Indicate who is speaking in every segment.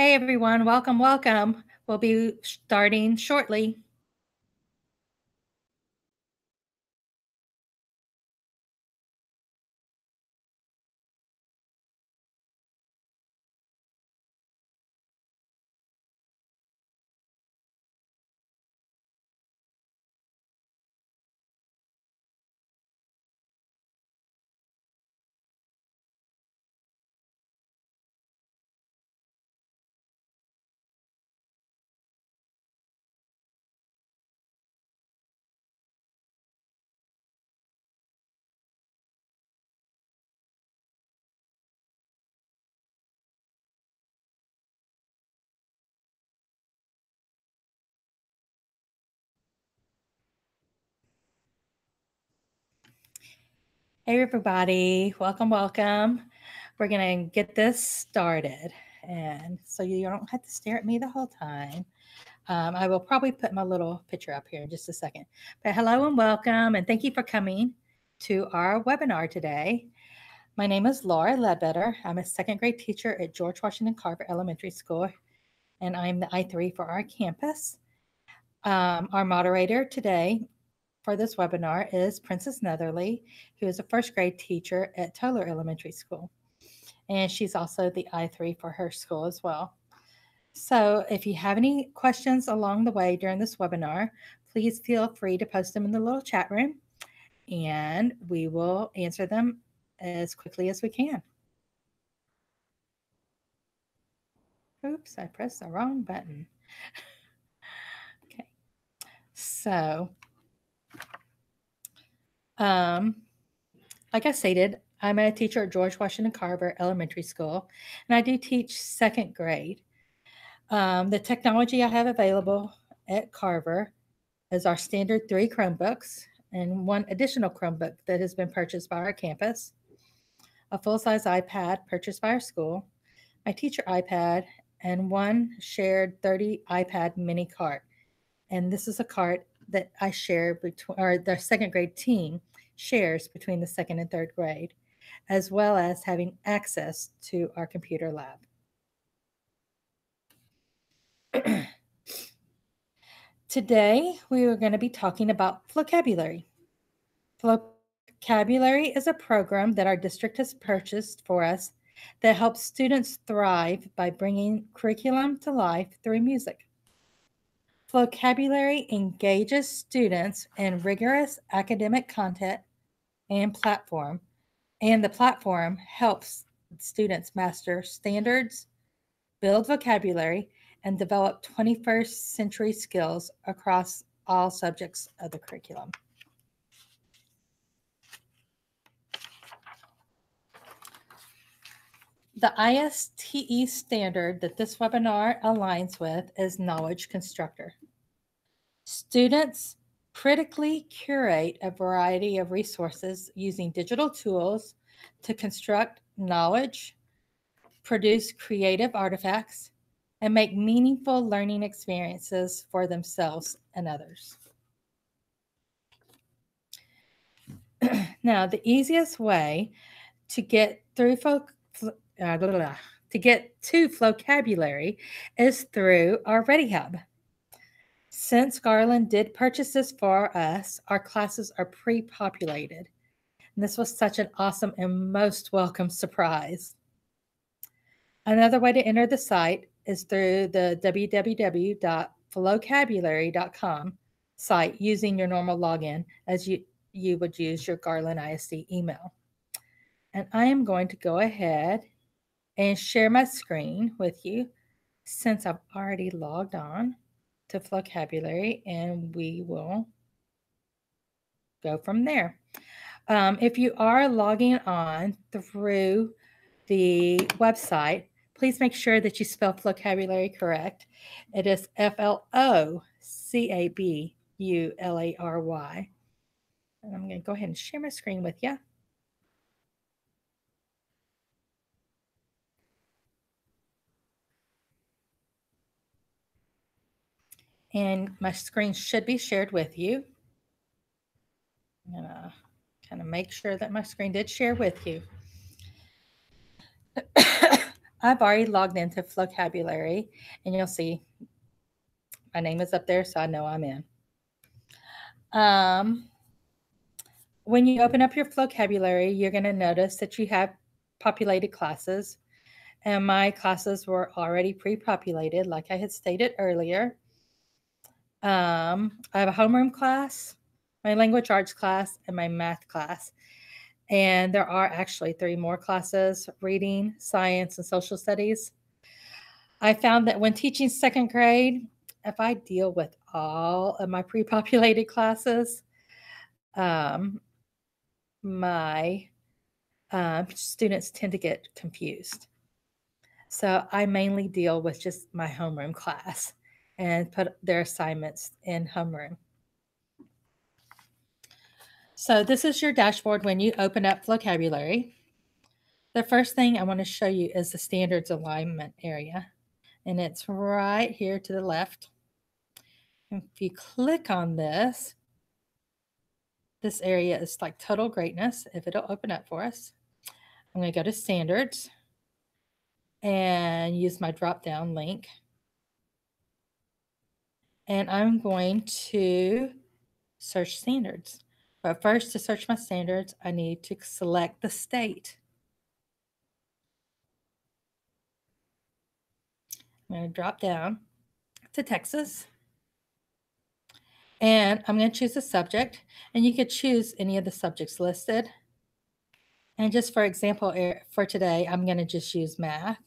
Speaker 1: Hey everyone, welcome, welcome. We'll be starting shortly. Hey everybody, welcome, welcome. We're gonna get this started. And so you don't have to stare at me the whole time. I will probably put my little picture up here in just a second. But hello and welcome, and thank you for coming to our webinar today. My name is Laura Ledbetter. I'm a second grade teacher at George Washington Carver Elementary School, and I'm the I3 for our campus. Our moderator today for this webinar is Princess Netherly, who is a first grade teacher at Toller Elementary School. And she's also the I3 for her school as well. So if you have any questions along the way during this webinar, please feel free to post them in the little chat room and we will answer them as quickly as we can. Oops, I pressed the wrong button. Okay, so like I stated, I'm a teacher at George Washington Carver Elementary School, and I do teach second grade. The technology I have available at Carver is our standard 3 Chromebooks and 1 additional Chromebook that has been purchased by our campus, a full-size iPad purchased by our school, my teacher iPad, and 1 shared 30 iPad mini cart. And this is a cart that I share between, or the second grade team shares between the second and third grade, as well as having access to our computer lab. Today, we are going to be talking about Flocaubulary. Flocaubulary is a program that our district has purchased for us that helps students thrive by bringing curriculum to life through music. Flocaubulary engages students in rigorous academic content and platform, and the platform helps students master standards, build vocabulary, and develop 21st century skills across all subjects of the curriculum. The ISTE standard that this webinar aligns with is Knowledge Constructor. Students critically curate a variety of resources using digital tools to construct knowledge, produce creative artifacts, and make meaningful learning experiences for themselves and others. Now, the easiest way to get through to get to Flocaubulary is through our Ready Hub. Since Garland did purchase this for us, our classes are pre-populated. And this was such an awesome and most welcome surprise. Another way to enter the site is through the www.flocaubulary.com site using your normal login as you would use your Garland ISD email. And I am going to go ahead and share my screen with you since I've already logged on to Flocaubulary, and we will go from there. If you are logging on through the website, please make sure that you spell Flocaubulary correct. It is Flocaubulary. And I'm going to go ahead and share my screen with you. And my screen should be shared with you. I'm going to kind of make sure that my screen did share with you. I've already logged into Flocaubulary, and you'll see my name is up there, so I know I'm in. When you open up your Flocaubulary, you're going to notice that you have populated classes, and my classes were already pre-populated, like I had stated earlier. I have a homeroom class, my language arts class, and my math class. And there are actually 3 more classes: reading, science, and social studies. I found that when teaching second grade, if I deal with all of my pre-populated classes, my students tend to get confused. So I mainly deal with just my homeroom class and put their assignments in homeroom. So this is your dashboard when you open up Flocaubulary. The first thing I want to show you is the standards alignment area, and it's right here to the left. If you click on this area is like total greatness. If it'll open up for us, I'm going to go to standards and use my drop down link. And I'm going to search standards. But first, to search my standards, I need to select the state. I'm going to drop down to Texas. And I'm going to choose a subject. And you could choose any of the subjects listed. And just for example, for today, I'm going to just use math.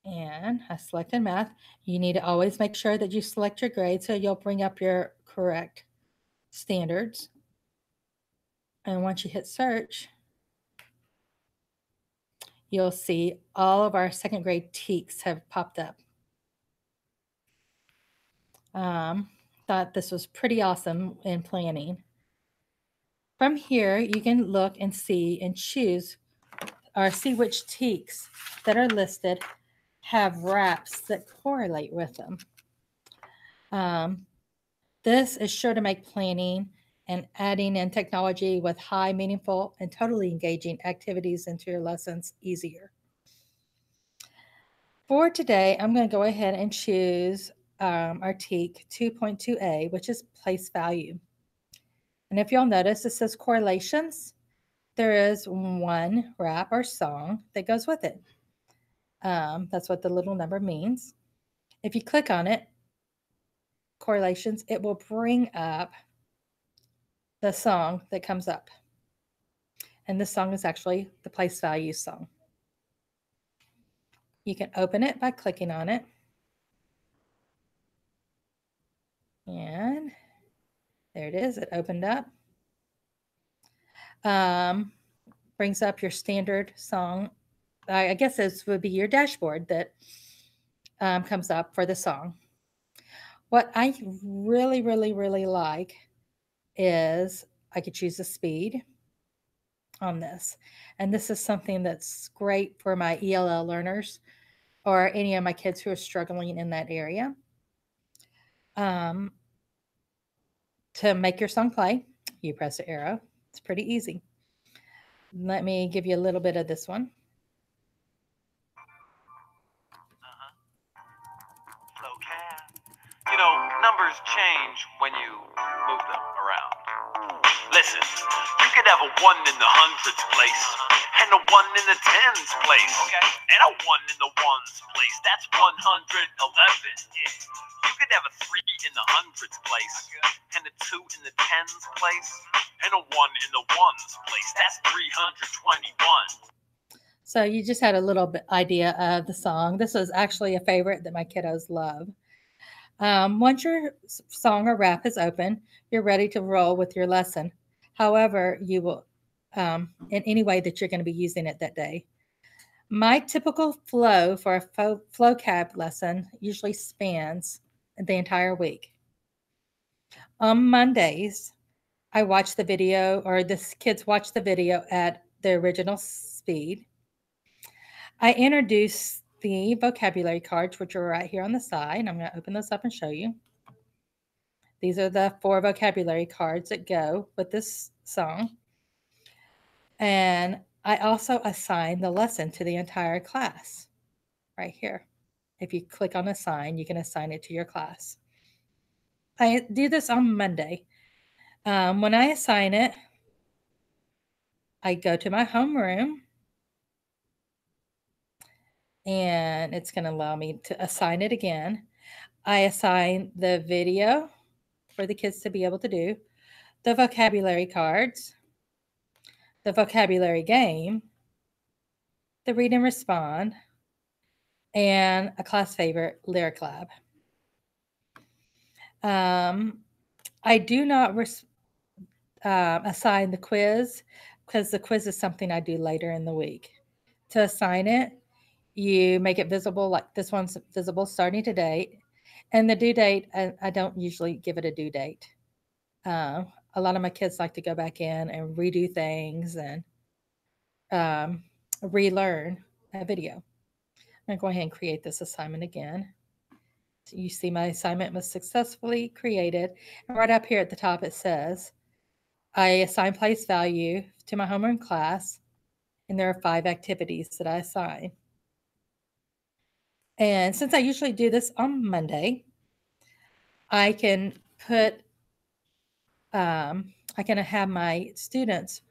Speaker 1: And I selected math. You need to always make sure that you select your grade so you'll bring up your correct standards. And once you hit search, you'll see all of our second grade TEKs have popped up. Thought this was pretty awesome in planning. From here, you can look and see and choose or see which TEKs that are listed have wraps that correlate with them. This is sure to make planning and adding in technology with high, meaningful, and totally engaging activities into your lessons easier. For today, I'm going to go ahead and choose our TEK 2.2a, which is place value. And if you'll notice, it says correlations. There is one rap or song that goes with it. That's what the little number means. If you click on it, correlations, it will bring up the song that comes up. And this song is actually the place value song. You can open it by clicking on it. And there it is. It opened up. Brings up your standard song. I guess this would be your dashboard that comes up for the song. What I really, really, really like is I could choose the speed on this. And this is something that's great for my ELL learners or any of my kids who are struggling in that area. To make your song play, you press the arrow. It's pretty easy. Let me give you a little bit of this one.
Speaker 2: You know, numbers change when you move them around. Listen, you could have a 1 in the hundreds place, and a 1 in the tens place, okay, and a 1 in the ones place. That's 111. Yeah. You could have a 3 in the hundreds place, and a 2 in the tens place, and a 1 in the ones place. That's 321.
Speaker 1: So you just had a little bit idea of the song. This is actually a favorite that my kiddos love. Once your song or rap is open, you're ready to roll with your lesson. However, you will, in any way that you're going to be using it that day. My typical flow for a Flocab lesson usually spans the entire week. On Mondays, I watch the video, or the kids watch the video at the original speed. I introduce the vocabulary cards, which are right here on the side. I'm going to open this up and show you. These are the 4 vocabulary cards that go with this song. And I also assign the lesson to the entire class right here. If you click on assign, you can assign it to your class. I do this on Monday. When I assign it, I go to my homeroom and it's going to allow me to assign it again. I assign the video for the kids to be able to do, the vocabulary cards, the vocabulary game, the read and respond, and a class favorite, Lyric Lab. I do not assign the quiz because the quiz is something I do later in the week. To assign it, you make it visible, like this one's visible starting today. And the due date, I don't usually give it a due date. A lot of my kids like to go back in and redo things and relearn a video. I'm going to go ahead and create this assignment again. So you see my assignment was successfully created. And right up here at the top it says, I assign place value to my homeroom class, and there are 5 activities that I assign. And since I usually do this on Monday, I can I can have my students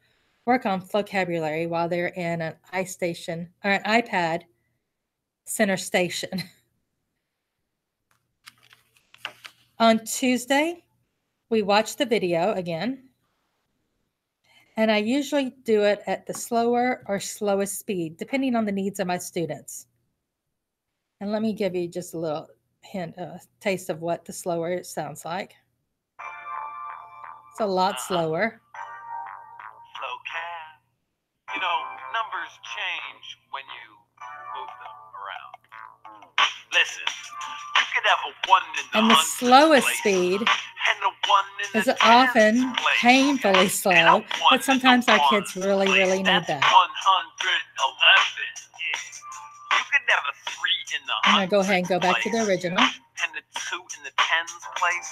Speaker 1: work on Flocaubulary while they're in an iStation or an iPad center station. On Tuesday, we watch the video again, and I usually do it at the slower or slowest speed, depending on the needs of my students. And let me give you just a little hint, a taste of what the slower it sounds like. It's a lot slower.
Speaker 2: Flocab. You know, numbers change when you move them around. Listen, you could have a 1 in the
Speaker 1: And the
Speaker 2: hundreds
Speaker 1: slowest
Speaker 2: place,
Speaker 1: speed
Speaker 2: and a 1 in
Speaker 1: is
Speaker 2: the
Speaker 1: often
Speaker 2: tens place,
Speaker 1: painfully
Speaker 2: and a
Speaker 1: slow,
Speaker 2: 1
Speaker 1: but sometimes
Speaker 2: in
Speaker 1: our
Speaker 2: the
Speaker 1: kids
Speaker 2: ones
Speaker 1: really,
Speaker 2: place.
Speaker 1: really need
Speaker 2: That's
Speaker 1: that.
Speaker 2: 111. Yeah. You could have a 3 in the
Speaker 1: I'm going to go ahead and
Speaker 2: hundreds
Speaker 1: go back to the
Speaker 2: place,
Speaker 1: original
Speaker 2: and a 2 in the tens place,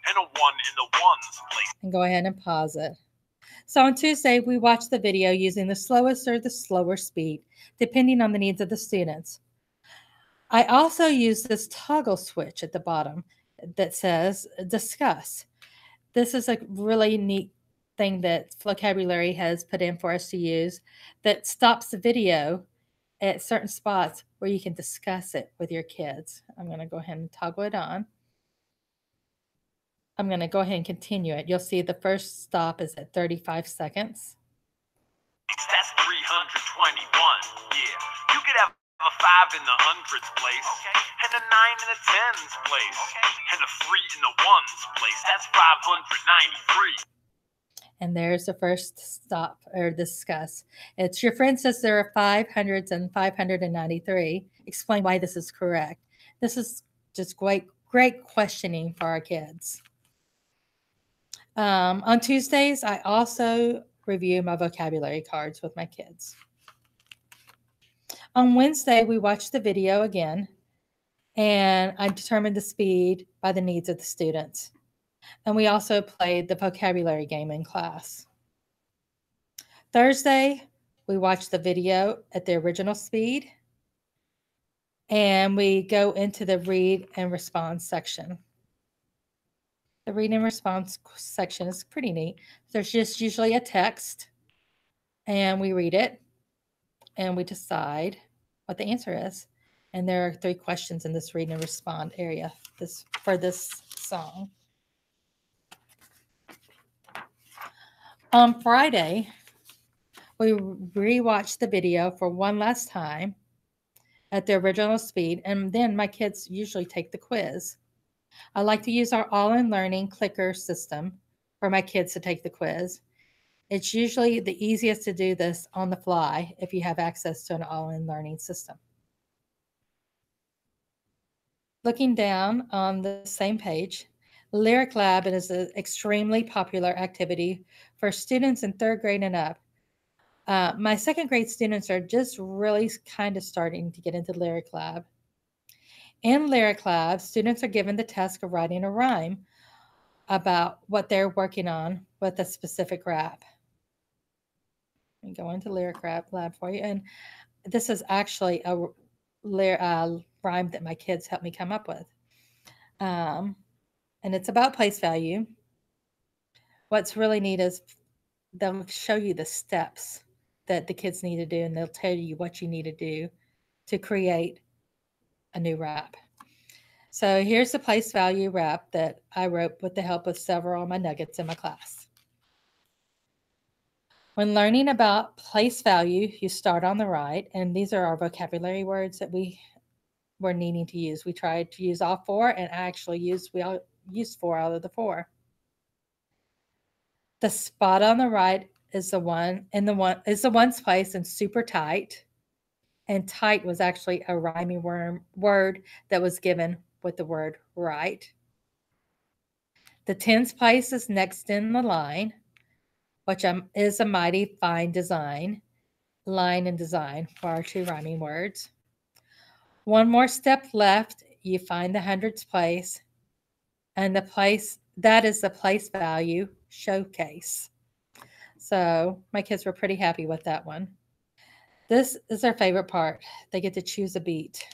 Speaker 2: and a 1 in the ones place.
Speaker 1: and go ahead and pause it. So on Tuesday, we watch the video using the slowest or the slower speed, depending on the needs of the students. I also use this toggle switch at the bottom that says discuss. This is a really neat thing that Flocaubulary has put in for us to use that stops the video at certain spots where you can discuss it with your kids. I'm going to go ahead and toggle it on. I'm going to go ahead and continue it. You'll see the first stop is at 35 seconds.
Speaker 2: That's 321. Yeah. You could have a 5 in the hundreds place, and a 9 in the tens place, and a 3 in the ones place. That's 593.
Speaker 1: And there's the first stop or discuss. It's your friend says there are 500s and 593. Explain why this is correct. This is just great questioning for our kids. On Tuesdays, I also review my vocabulary cards with my kids. On Wednesday, we watch the video again, and I determine the speed by the needs of the students. And we also played the vocabulary game in class. Thursday, we watch the video at the original speed, and we go into the read and respond section. The read and response section is pretty neat. There's just usually a text, and we read it, and we decide what the answer is. And there are 3 questions in this read and respond area for this song. On Friday, we rewatch the video for one last time at the original speed, and then my kids usually take the quiz. I like to use our all-in learning clicker system for my kids to take the quiz. It's usually the easiest to do this on the fly if you have access to an all-in learning system. Looking down on the same page, Lyric Lab is an extremely popular activity for students in 3rd grade and up. My 2nd grade students are just really kind of starting to get into Lyric Lab. In Lyric Lab, students are given the task of writing a rhyme about what they're working on with a specific rap. Let me go into Lyric Lab for you. And this is actually a rhyme that my kids helped me come up with. Um, and it's about place value. What's really neat is they'll show you the steps that the kids need to do, and they'll tell you what you need to do to create a new rap. So here's the place value rap that I wrote with the help of several of my nuggets in my class. When learning about place value, you start on the right, and these are our vocabulary words that we're needing to use. We tried to use all four, and we all used four out of the four. The spot on the right is the one's place and super tight. And tight was actually a rhyming word that was given with the word right. The tens place is next in the line, which is a mighty fine design. Line and design for our two rhyming words. One more step left, you find the hundreds place, and that is the place value showcase. So my kids were pretty happy with that one. This is their favorite part. They get to choose a beat.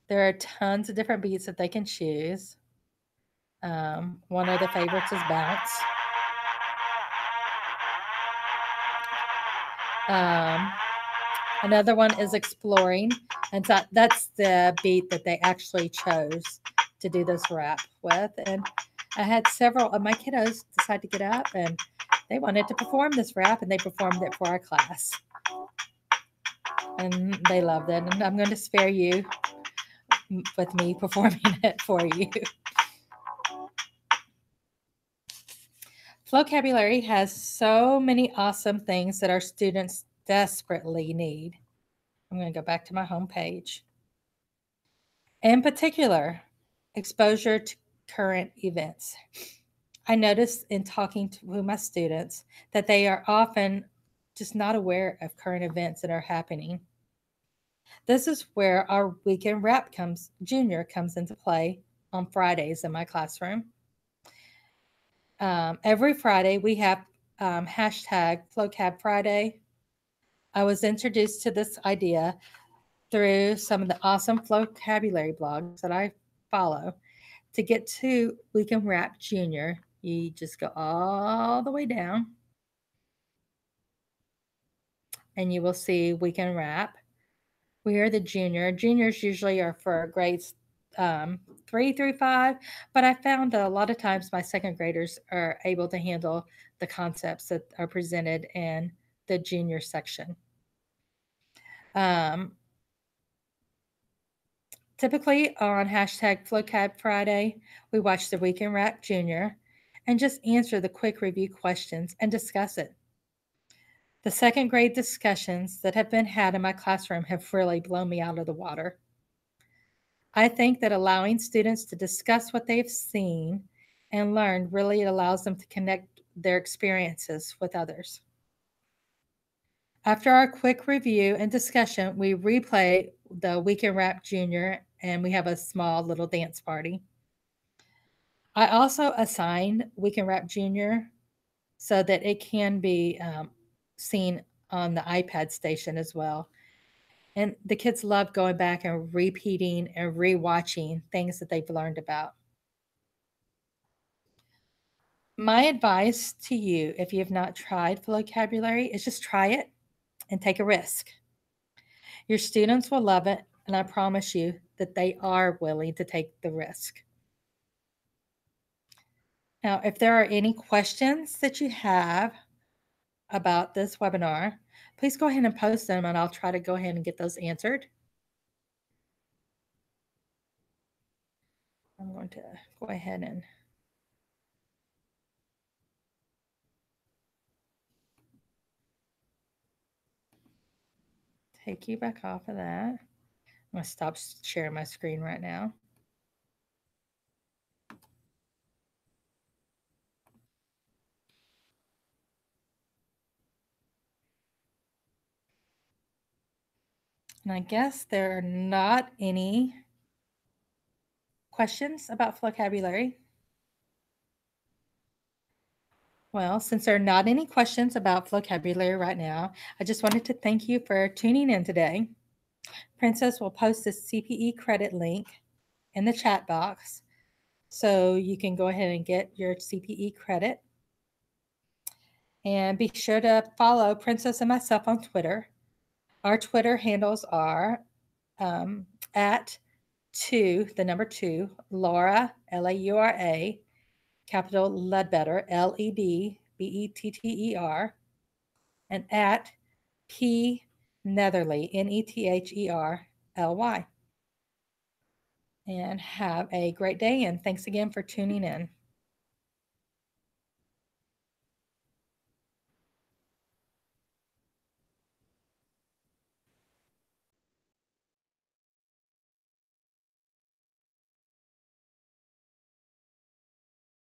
Speaker 1: There are tons of different beats that they can choose. One of the favorites is bounce. Another one is exploring, and so that's the beat that they actually chose to do this rap with. And I had several of my kiddos decide to get up and they wanted to perform this rap, and they performed it for our class. And they loved it. And I'm going to spare you with me performing it for you. Flocaubulary has so many awesome things that our students desperately need. I'm going to go back to my home page. In particular, exposure to current events. I notice in talking to my students that they are often just not aware of current events that are happening. This is where our weekend rap junior comes into play on Fridays in my classroom. Every Friday we have hashtag Flocab Friday. I was introduced to this idea through some of the awesome vocabulary blogs that I follow. To get to Weekend Rap Junior, you just go all the way down and you will see Weekend Rap. We are the junior. Juniors usually are for grades 3 through 5, but I found that a lot of times my second graders are able to handle the concepts that are presented in the junior section. Typically on hashtag Flocab Friday, we watch the Weekend Rap Junior and just answer the quick review questions and discuss it. The second grade discussions that have been had in my classroom have really blown me out of the water. I think that allowing students to discuss what they've seen and learned really allows them to connect their experiences with others. After our quick review and discussion, we replay the Weekend Rap Junior and we have a small little dance party. I also assign Weekend Rap Junior so that it can be seen on the iPad station as well. And the kids love going back and repeating and rewatching things that they've learned about. My advice to you, if you have not tried vocabulary, is just try it and take a risk. Your students will love it, and I promise you that they are willing to take the risk. Now, if there are any questions that you have about this webinar, please go ahead and post them, and I'll try to go ahead and get those answered. I'm going to go ahead and take you back off of that. I'm going to stop sharing my screen right now. And I guess there are not any questions about vocabulary. Well, since there are not any questions about Flocaubulary right now, I just wanted to thank you for tuning in today. Princess will post the CPE credit link in the chat box so you can go ahead and get your CPE credit. And be sure to follow Princess and myself on Twitter. Our Twitter handles are at the number 2, Laura, Laura, capital Ledbetter, Ledbetter, and at P Netherly, Netherly. And have a great day, and thanks again for tuning in.